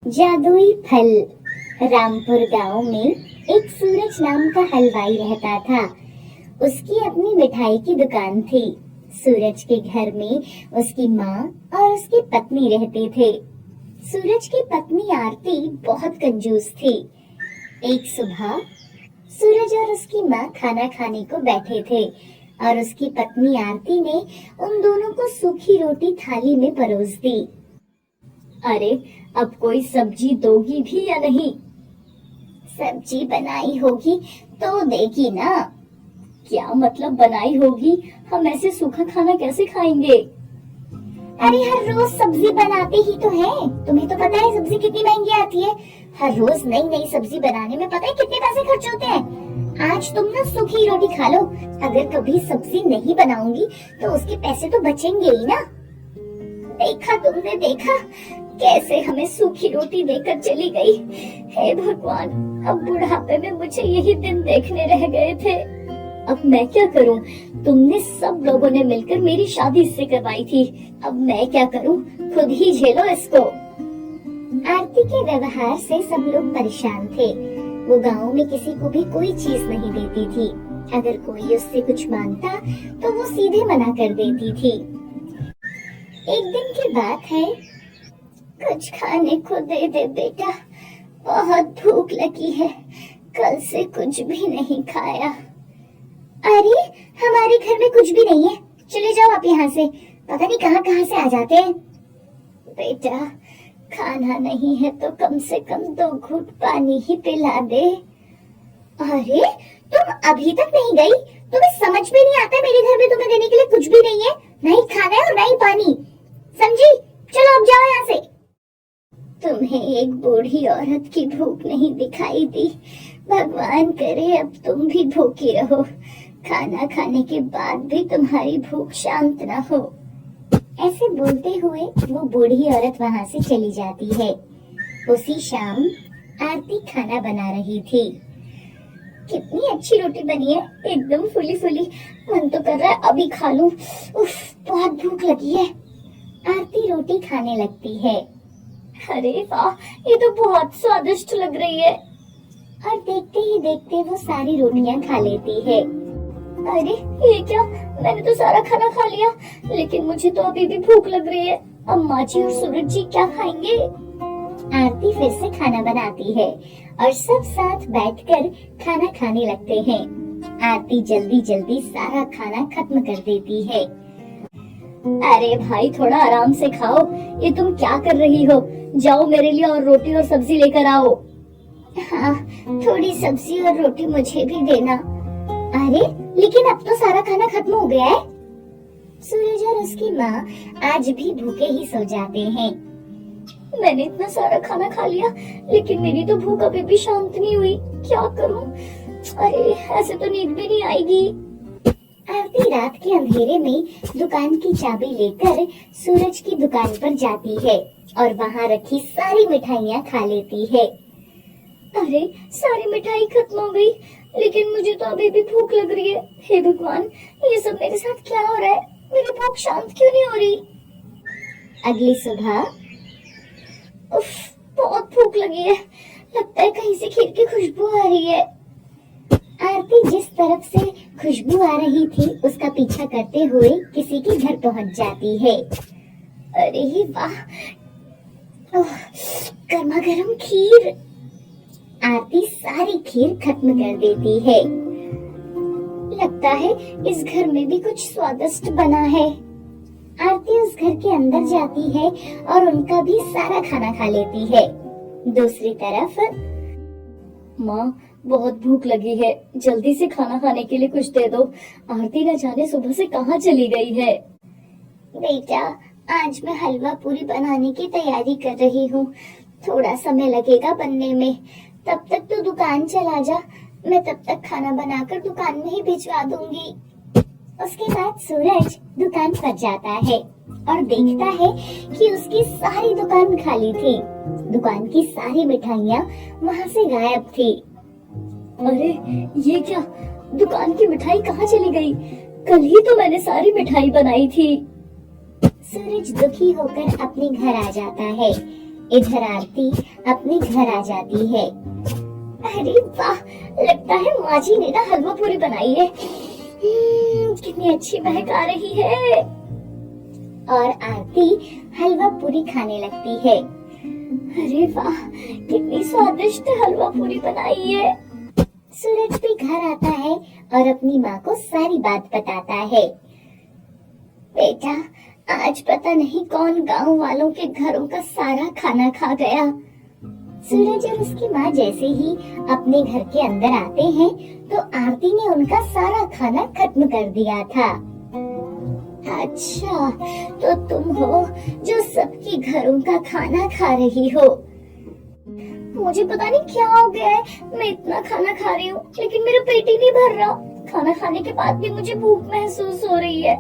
जादुई फल। रामपुर गांव में एक सूरज नाम का हलवाई रहता था। उसकी अपनी मिठाई की दुकान थी। सूरज के घर में उसकी माँ और उसकी पत्नी रहते थे। सूरज की पत्नी आरती बहुत कंजूस थी। एक सुबह सूरज और उसकी माँ खाना खाने को बैठे थे और उसकी पत्नी आरती ने उन दोनों को सूखी रोटी थाली में परोस दी। अरे, अब कोई सब्जी दोगी भी या नहीं? सब्जी बनाई होगी तो देगी ना। क्या मतलब बनाई होगी? हम ऐसे सूखा खाना कैसे खाएंगे? अरे हर रोज सब्जी बनाते ही तो हैं। तुम्हें तो पता है सब्जी कितनी महंगी आती है। हर रोज नई नई सब्जी बनाने में पता है कितने पैसे खर्च होते हैं। आज तुम ना सूखी रोटी खा लो। अगर कभी सब्जी नहीं बनाऊंगी तो उसके पैसे तो बचेंगे ही ना। देखा तुमने, देखा कैसे हमें सूखी रोटी देकर चली गई। हे भगवान, अब बुढ़ापे में मुझे यही दिन देखने रह गए थे। अब मैं क्या करूं? तुमने सब लोगों ने मिलकर मेरी शादी इससे करवाई थी। अब मैं क्या करूं? खुद ही झेलो इसको। आरती के व्यवहार से सब लोग परेशान थे। वो गांव में किसी को भी कोई चीज नहीं देती थी। अगर कोई उससे कुछ मांगता तो वो सीधे मना कर देती थी। एक दिन की बात है, कुछ खाने को दे दे बेटा, बहुत भूख लगी है, कल से कुछ भी नहीं खाया। अरे हमारे घर में कुछ भी नहीं है, चले जाओ आप यहाँ से। पता नहीं कहाँ कहाँ से आ जाते हैं। बेटा खाना नहीं है तो कम से कम 2 घूंट पानी ही पिला दे। अरे तुम अभी तक नहीं गई? तुम्हें समझ में नहीं आता मेरे घर में तुम्हें देने के लिए कुछ भी नहीं है। नहीं खाना है और नहीं पानी, समझी? चलो अब जाओ यहाँ से। तुम्हें एक बूढ़ी औरत की भूख नहीं दिखाई दी? भगवान करे अब तुम भी भूखी रहो, खाना खाने के बाद भी तुम्हारी भूख शांत न हो। ऐसे बोलते हुए वो बूढ़ी औरत वहाँ से चली जाती है। उसी शाम आरती खाना बना रही थी। कितनी अच्छी रोटी बनी है, एकदम फुली फुली। मन तो कर रहा है अभी खा लूं। उफ, बहुत भूख लगी है। आरती रोटी खाने लगती है। अरे वाह, ये तो बहुत स्वादिष्ट लग रही है। और देखते ही देखते वो सारी रोटियां खा लेती है। अरे ये क्या, मैंने तो सारा खाना खा लिया, लेकिन मुझे तो अभी भी भूख लग रही है। अम्मा जी और सूरज जी क्या खाएंगे? आरती फिर से खाना बनाती है और सब साथ बैठकर खाना खाने लगते हैं। आरती जल्दी जल्दी सारा खाना खत्म कर देती है। अरे भाई थोड़ा आराम से खाओ, ये तुम क्या कर रही हो? जाओ मेरे लिए और रोटी और सब्जी लेकर आओ। हाँ, थोड़ी सब्जी और रोटी मुझे भी देना। अरे लेकिन अब तो सारा खाना खत्म हो गया है। सूरज और उसकी माँ आज भी भूखे ही सो जाते हैं। मैंने इतना सारा खाना खा लिया, लेकिन मेरी तो भूख अभी भी शांत नहीं हुई। क्या करूं? अरे ऐसे तो नींद भी नहीं आएगी। आरती रात के अंधेरे में दुकान की चाबी लेकर सूरज की दुकान पर जाती है और वहाँ रखी सारी मिठाइयाँ खा लेती है। अरे सारी मिठाई खत्म हो गई, लेकिन मुझे तो अभी भी भूख लग रही है। हे भगवान, ये सब मेरे साथ क्या हो रहा है? मेरी भूख शांत क्यों नहीं हो रही? अगली सुबह, उफ, बहुत भूख लगी है। लगता है कहीं से खीर की खुशबू आ रही है। आरती जिस तरफ से खुशबू आ रही थी उसका पीछा करते हुए किसी के घर पहुंच जाती है। अरे वाह, गर्मा गर्म खीर। आरती सारी खीर खत्म कर देती है। लगता है इस घर में भी कुछ स्वादिष्ट बना है। आरती उस घर के अंदर जाती है और उनका भी सारा खाना खा लेती है। दूसरी तरफ, माँ बहुत भूख लगी है, जल्दी से खाना खाने के लिए कुछ दे दो। आरती न जाने सुबह से कहाँ चली गई है। बेटा आज मैं हलवा पूरी बनाने की तैयारी कर रही हूँ, थोड़ा समय लगेगा बनने में। तब तक तो दुकान चला जा, मैं तब तक खाना बनाकर दुकान में ही भिजवा दूंगी। उसके बाद सूरज दुकान पर जाता है और देखता है कि उसकी सारी दुकान खाली थी। दुकान की सारी मिठाइयाँ वहाँ से गायब थी। अरे ये क्या, दुकान की मिठाई कहाँ चली गई? कल ही तो मैंने सारी मिठाई बनाई थी। सूरज दुखी होकर अपने घर आ जाता है। इधर आरती अपने घर आ जाती है। अरे वाह, लगता है माँ जी ने ना हलवा पूरी बनाई है। कितनी अच्छी महक आ रही है। और आरती हलवा पूरी खाने लगती है। अरे वाह, कितनी स्वादिष्ट हलवा पूरी बनाई है। सूरज भी घर आता है और अपनी माँ को सारी बात बताता है। बेटा, आज पता नहीं कौन गांव वालों के घरों का सारा खाना खा गया। सूरज और उसकी माँ जैसे ही अपने घर के अंदर आते हैं तो आरती ने उनका सारा खाना खत्म कर दिया था। अच्छा, तो तुम हो जो सबके घरों का खाना खा रही हो। मुझे पता नहीं क्या हो गया है, मैं इतना खाना खा रही हूँ लेकिन मेरा पेट ही नहीं भर रहा। खाना खाने के बाद भी मुझे भूख महसूस हो रही है।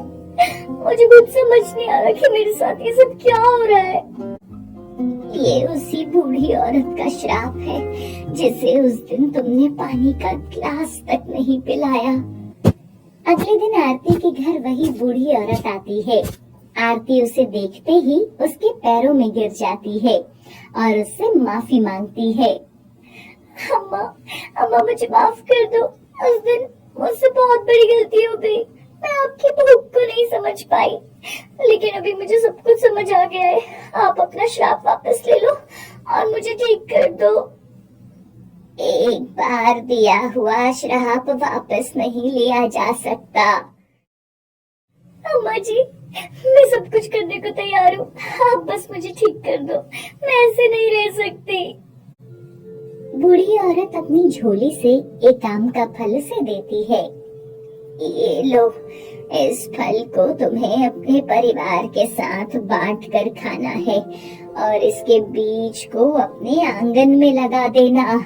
मुझे कुछ समझ नहीं आ रहा कि मेरे साथ ये सब क्या हो रहा है। ये उसी बूढ़ी औरत का श्राप है जिसे उस दिन तुमने पानी का गिलास तक नहीं पिलाया। अगले दिन आरती के घर वही बूढ़ी औरत आती है। आरती उसे देखते ही उसके पैरों में गिर जाती है और उससे माफी मांगती है। अम्मा, अम्मा मुझे माफ कर दो। उस दिन मुझसे बहुत बड़ी गलती हो गई। मैं आपकी भूख को नहीं समझ पाई, लेकिन अभी मुझे सब कुछ समझ आ गया है। आप अपना श्राप वापस ले लो और मुझे ठीक कर दो। एक बार दिया हुआ श्राप वापस नहीं लिया जा सकता। अम्मा जी, मैं सब कुछ करने को तैयार हूँ, आप बस मुझे ठीक कर दो। मैं ऐसे नहीं रह सकती। बूढ़ी औरत अपनी झोली से एक आम का फल उसे देती है। ये लो, इस फल को तुम्हें अपने परिवार के साथ बांट कर खाना है और इसके बीज को अपने आंगन में लगा देना।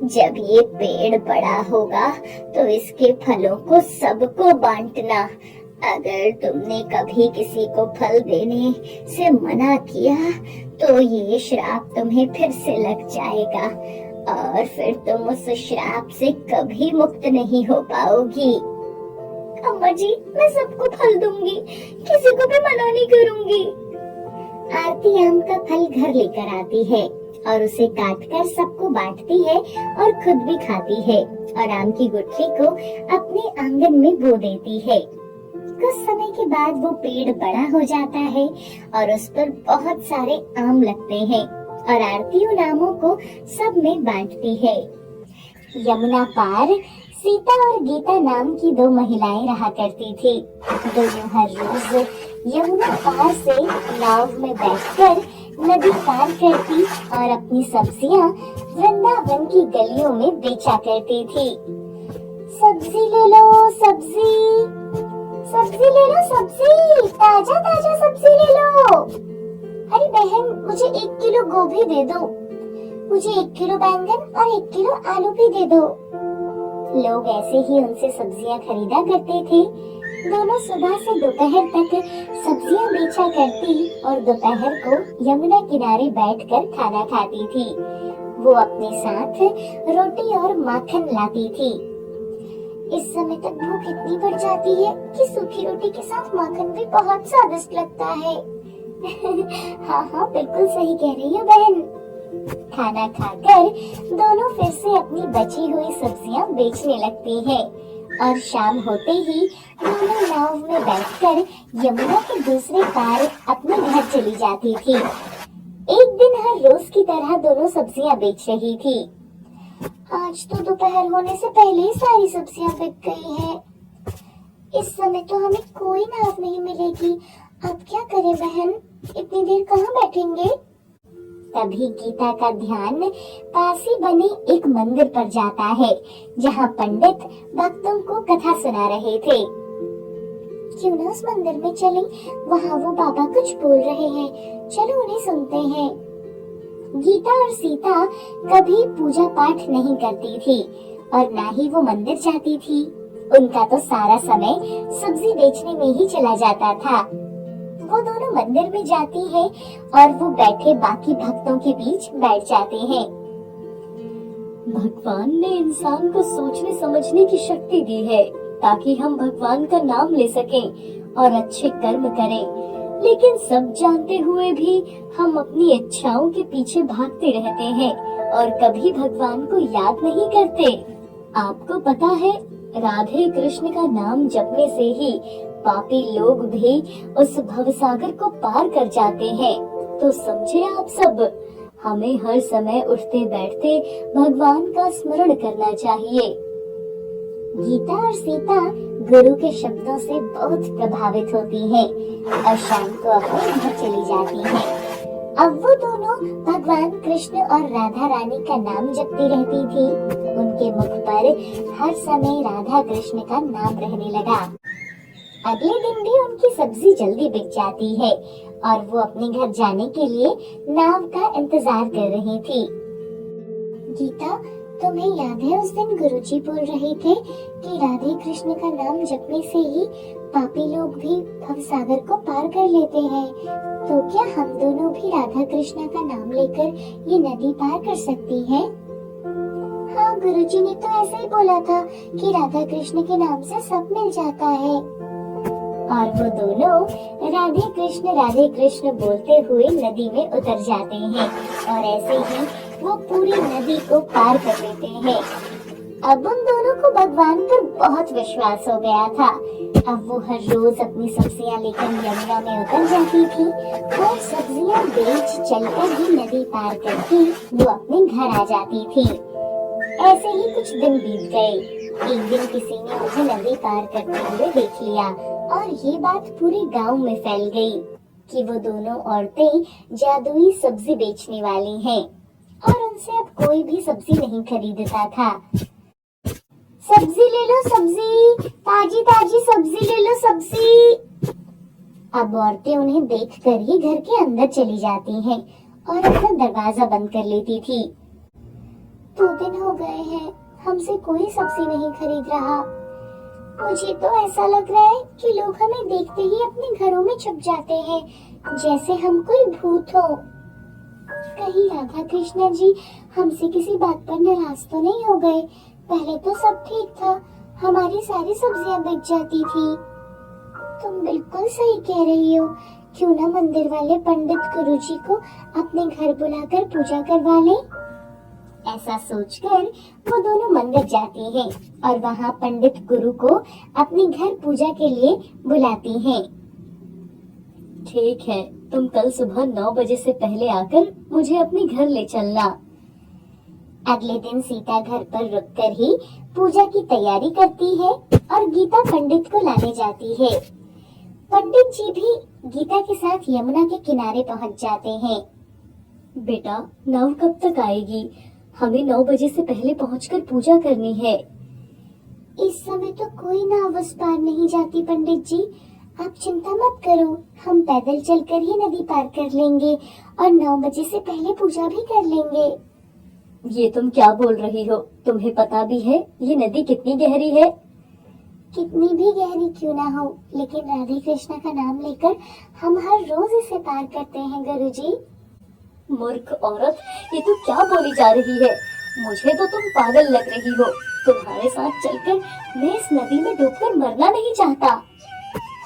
जब ये पेड़ बड़ा होगा तो इसके फलों को सबको बांटना। अगर तुमने कभी किसी को फल देने से मना किया तो ये श्राप तुम्हें फिर से लग जाएगा और फिर तुम उस श्राप से कभी मुक्त नहीं हो पाओगी। अम्मा जी, मैं सबको फल दूंगी, किसी को भी मना नहीं करूंगी। आरती आम का फल घर लेकर आती है और उसे काटकर सबको बांटती है और खुद भी खाती है और आम की गुठली को अपने आंगन में बो देती है। कुछ समय के बाद वो पेड़ बड़ा हो जाता है और उस पर बहुत सारे आम लगते हैं और आरती उन आमों को सब में बांटती है। यमुना पार सीता और गीता नाम की दो महिलाएं रहा करती थी। दोनों हर रोज यमुना पार से नाव में बैठकर नदी पार करती और अपनी सब्जियां वृंदावन की गलियों में बेचा करती थी। सब्जी ले लो सब्जी, सब्जी ले लो सब्जी, ताजा ताजा सब्जी ले लो। अरे बहन, मुझे 1 किलो गोभी दे दो, मुझे 1 किलो बैंगन और 1 किलो आलू भी दे दो। लोग ऐसे ही उनसे सब्जियां खरीदा करते थे। दोनों सुबह से दोपहर तक सब्जियां बेचा करती और दोपहर को यमुना किनारे बैठकर खाना खाती थी। वो अपने साथ रोटी और माखन लाती थी। इस समय तक भूख इतनी बढ़ जाती है कि सूखी रोटी के साथ माखन भी बहुत स्वादिष्ट लगता है। हाँ हाँ, बिल्कुल सही कह रही हो बहन। खाना खाकर दोनों फिर से अपनी बची हुई सब्जियां बेचने लगती हैं और शाम होते ही दोनों नाव में बैठकर यमुना के दूसरे पार अपने घर चली जाती थी। एक दिन हर रोज की तरह दोनों सब्जियां बेच रही थी। आज तो दोपहर होने से पहले ही सारी सब्जियां बिक गई है। इस समय तो हमें कोई नाव नहीं मिलेगी। अब क्या करें बहन, इतनी देर कहाँ बैठेंगे? तभी गीता का ध्यान पास ही बने एक मंदिर पर जाता है जहाँ पंडित भक्तों को कथा सुना रहे थे। क्यों ना उस मंदिर में चलें? वहाँ वो बाबा कुछ बोल रहे हैं, चलो उन्हें सुनते हैं। गीता और सीता कभी पूजा पाठ नहीं करती थी और ना ही वो मंदिर जाती थी। उनका तो सारा समय सब्जी बेचने में ही चला जाता था। वो दोनों मंदिर में जाती है और वो बैठे बाकी भक्तों के बीच बैठ जाते हैं। भगवान ने इंसान को सोचने समझने की शक्ति दी है ताकि हम भगवान का नाम ले सकें और अच्छे कर्म करें। लेकिन सब जानते हुए भी हम अपनी इच्छाओं के पीछे भागते रहते हैं और कभी भगवान को याद नहीं करते। आपको पता है, राधे कृष्ण का नाम जपने से ही पापी लोग भी उस भवसागर को पार कर जाते हैं। तो समझे आप सब, हमें हर समय उठते बैठते भगवान का स्मरण करना चाहिए। गीता और सीता गुरु के शब्दों से बहुत प्रभावित होती हैं और शाम को अपने घर चली जाती हैं। अब वो दोनों भगवान कृष्ण और राधा रानी का नाम जपती रहती थी। उनके मुख पर हर समय राधा कृष्ण का नाम रहने लगा। अगले दिन भी उनकी सब्जी जल्दी बिक जाती है और वो अपने घर जाने के लिए नाव का इंतजार कर रही थी। गीता, तुम्हें याद है उस दिन गुरुजी बोल रहे थे कि राधे कृष्ण का नाम जपने से ही पापी लोग भी भवसागर को पार कर लेते हैं। तो क्या हम दोनों भी राधा कृष्ण का नाम लेकर ये नदी पार कर सकती हैं? हाँ, गुरुजी ने तो ऐसे ही बोला था कि राधा कृष्ण के नाम से सब मिल जाता है। और वो दोनों राधे कृष्ण बोलते हुए नदी में उतर जाते हैं और ऐसे ही वो पूरी नदी को पार कर लेते हैं। अब उन दोनों को भगवान पर बहुत विश्वास हो गया था। अब वो हर रोज अपनी सब्जियां लेकर यमुना में उतर जाती थी और सब्जियां बेच चलकर ही नदी पार करके वो अपने घर आ जाती थी। ऐसे ही कुछ दिन बीत गए। एक दिन किसी ने उसे नदी पार करते हुए देख लिया और ये बात पूरे गांव में फैल गई कि वो दोनों औरतें जादुई सब्जी बेचने वाली हैं और उनसे अब कोई भी सब्जी नहीं खरीदता था। सब्जी ले लो सब्जी, ताजी ताजी सब्जी ले लो सब्जी। अब औरतें उन्हें देखकर ही घर के अंदर चली जाती हैं और अपना दरवाजा बंद कर लेती थी। 2 दिन हो गए हैं, हमसे कोई सब्जी नहीं खरीद रहा। मुझे तो ऐसा लग रहा है कि लोग हमें देखते ही अपने घरों में छुप जाते हैं, जैसे हम कोई भूत हो। कहीं राधा कृष्ण जी हमसे किसी बात पर नाराज तो नहीं हो गए? पहले तो सब ठीक था, हमारी सारी सब्जियां बिक जाती थी। तुम बिल्कुल सही कह रही हो। क्यों ना मंदिर वाले पंडित गुरुजी को अपने घर बुलाकर पूजा करवा लें? ऐसा सोचकर वो दोनों मंदिर जाती हैं और वहाँ पंडित गुरु को अपने घर पूजा के लिए बुलाती हैं। ठीक है, तुम कल सुबह 9 बजे से पहले आकर मुझे अपने घर ले चलना। अगले दिन सीता घर पर रुककर ही पूजा की तैयारी करती है और गीता पंडित को लाने जाती है। पंडित जी भी गीता के साथ यमुना के किनारे पहुंच जाते हैं। बेटा, नाव कब तक आएगी? हमें 9 बजे से पहले पहुंचकर पूजा करनी है। इस समय तो कोई नाव उस पार नहीं जाती पंडित जी। आप चिंता मत करो, हम पैदल चलकर ही नदी पार कर लेंगे और 9 बजे से पहले पूजा भी कर लेंगे। ये तुम क्या बोल रही हो? तुम्हें पता भी है ये नदी कितनी गहरी है? कितनी भी गहरी क्यों ना हो, लेकिन राधे कृष्ण का नाम लेकर हम हर रोज इसे पार करते हैं गुरुजी। मूर्ख औरत, ये तू क्या बोली जा रही है? मुझे तो तुम पागल लग रही हो। तुम्हारे साथ चलकर मैं इस नदी में डूबकर मरना नहीं चाहता।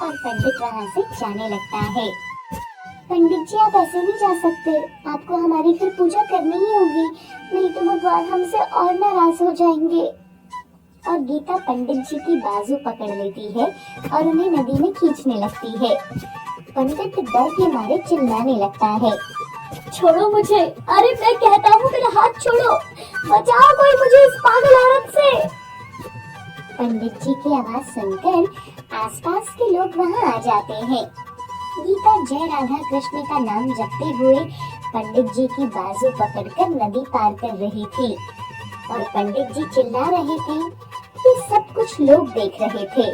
और पंडित वहाँ से जाने लगता है। पंडित जी, आप ऐसे नहीं जा सकते, आपको हमारे घर पूजा करनी ही होगी, नहीं तो भगवान हमसे और नाराज हो जाएंगे। और गीता पंडित जी की बाजू पकड़ लेती है और उन्हें नदी में खींचने लगती है। पंडित डर के मारे चिल्लाने लगता है, छोड़ो मुझे! अरे मैं कहता हूँ, मेरा हाथ छोड़ो! बचाओ कोई मुझे इस पागल औरत से! पंडित जी की आवाज सुनकर आसपास के लोग वहाँ आ जाते हैं। गीता जय राधा कृष्ण का नाम जपते हुए पंडित जी की बाजू पकड़कर नदी पार कर रही थी और पंडित जी चिल्ला रहे थे। ये सब कुछ लोग देख रहे थे।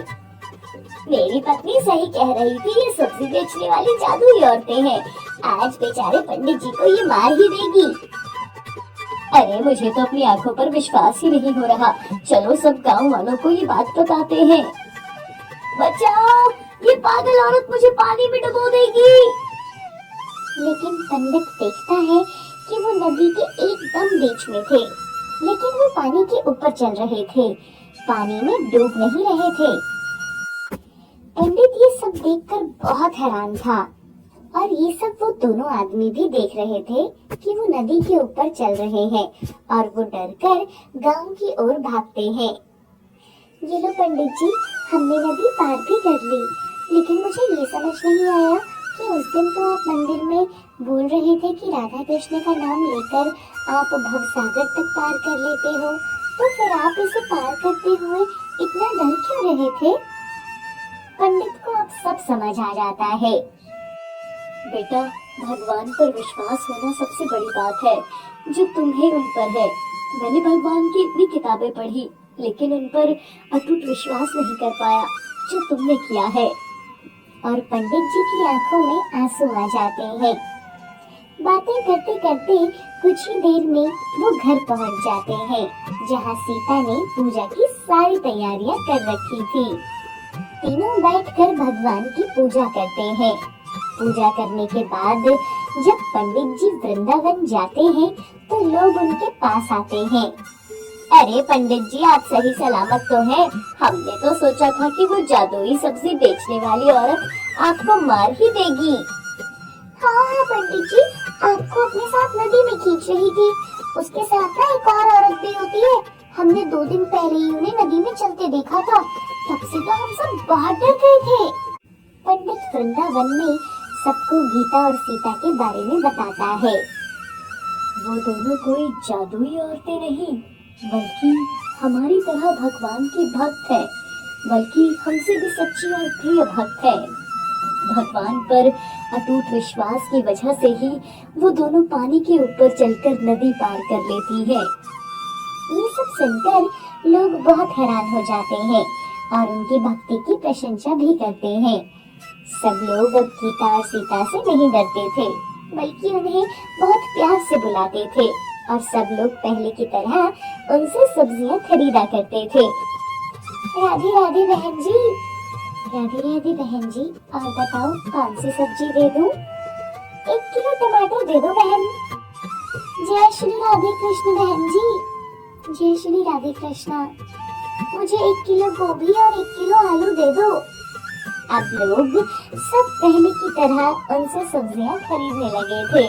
मेरी पत्नी सही कह रही थी, ये सब्जी बेचने वाली जादुई औरतें हैं। आज बेचारे पंडित जी को ये मार ही देगी। अरे मुझे तो अपनी आंखों पर विश्वास ही नहीं हो रहा। चलो सब गांव वालों को ये बात बताते हैं। बचाओ, ये पागल औरत मुझे पानी में डुबो देगी। लेकिन पंडित देखता है कि वो नदी के एकदम बीच में थे, लेकिन वो पानी के ऊपर चल रहे थे, पानी में डूब नहीं रहे थे। पंडित ये सब देखकर बहुत हैरान था। और ये सब वो दोनों आदमी भी देख रहे थे कि वो नदी के ऊपर चल रहे हैं और वो डरकर गांव की ओर भागते हैं। ये लो पंडित जी, हमने नदी पार भी कर ली, लेकिन मुझे ये समझ नहीं आया कि उस दिन तो आप मंदिर में बोल रहे थे कि राधा कृष्ण का नाम लेकर आप भवसागर तक पार कर लेते हो, तो फिर आप इसे पार करते हुए इतना डर क्यों रहे थे? पंडित को अब सब समझ आ जाता है। बेटा, भगवान पर विश्वास होना सबसे बड़ी बात है जो तुम्हें उन पर है। मैंने भगवान की इतनी किताबें पढ़ी, लेकिन उन पर अटूट विश्वास नहीं कर पाया जो तुमने किया है। और पंडित जी की आंखों में आंसू आ जाते हैं। बातें करते करते कुछ ही देर में वो घर पहुंच जाते हैं, जहां सीता ने पूजा की सारी तैयारियां कर रखी थी। तीनों बैठकर भगवान की पूजा करते हैं। पूजा करने के बाद जब पंडित जी वृंदावन जाते हैं तो लोग उनके पास आते हैं। अरे पंडित जी, आप सही सलामत तो हैं? हमने तो सोचा था कि वो जादुई सब्जी बेचने वाली औरत आपको मार ही देगी। हाँ पंडित जी, आपको अपने साथ नदी में खींच रही थी। उसके साथ ना एक और औरत भी होती है। हमने 2 दिन पहले ही उन्हें नदी में चलते देखा था, तब से तो हम सब बहुत डर गए थे। पंडित वृंदावन में सबको गीता और सीता के बारे में बताता है। वो दोनों कोई जादुई औरतें नहीं, बल्कि हमारी तरह भगवान की भक्त है, बल्कि हमसे भी सच्ची और प्रिय भक्त है। भगवान पर अटूट विश्वास की वजह से ही वो दोनों पानी के ऊपर चलकर नदी पार कर लेती है। ये सब सुनकर लोग बहुत हैरान हो जाते हैं और उनकी भक्ति की प्रशंसा भी करते हैं। सब लोग अब गीता और सीता से नहीं डरते थे, बल्कि उन्हें बहुत प्यार से बुलाते थे और सब लोग पहले की तरह उनसे सब्जियां खरीदा करते थे। राधे राधे बहन जी, राधे राधे बहन जी, और बताओ कौन सी सब्जी दे दूं? 1 किलो टमाटर दे दो बहन। जय श्री राधे कृष्ण बहन जी, जय श्री राधे कृष्णा। मुझे 1 किलो गोभी और 1 किलो आलू दे दो। अब लोग सब पहले की तरह उनसे सब्जियां खरीदने लगे थे।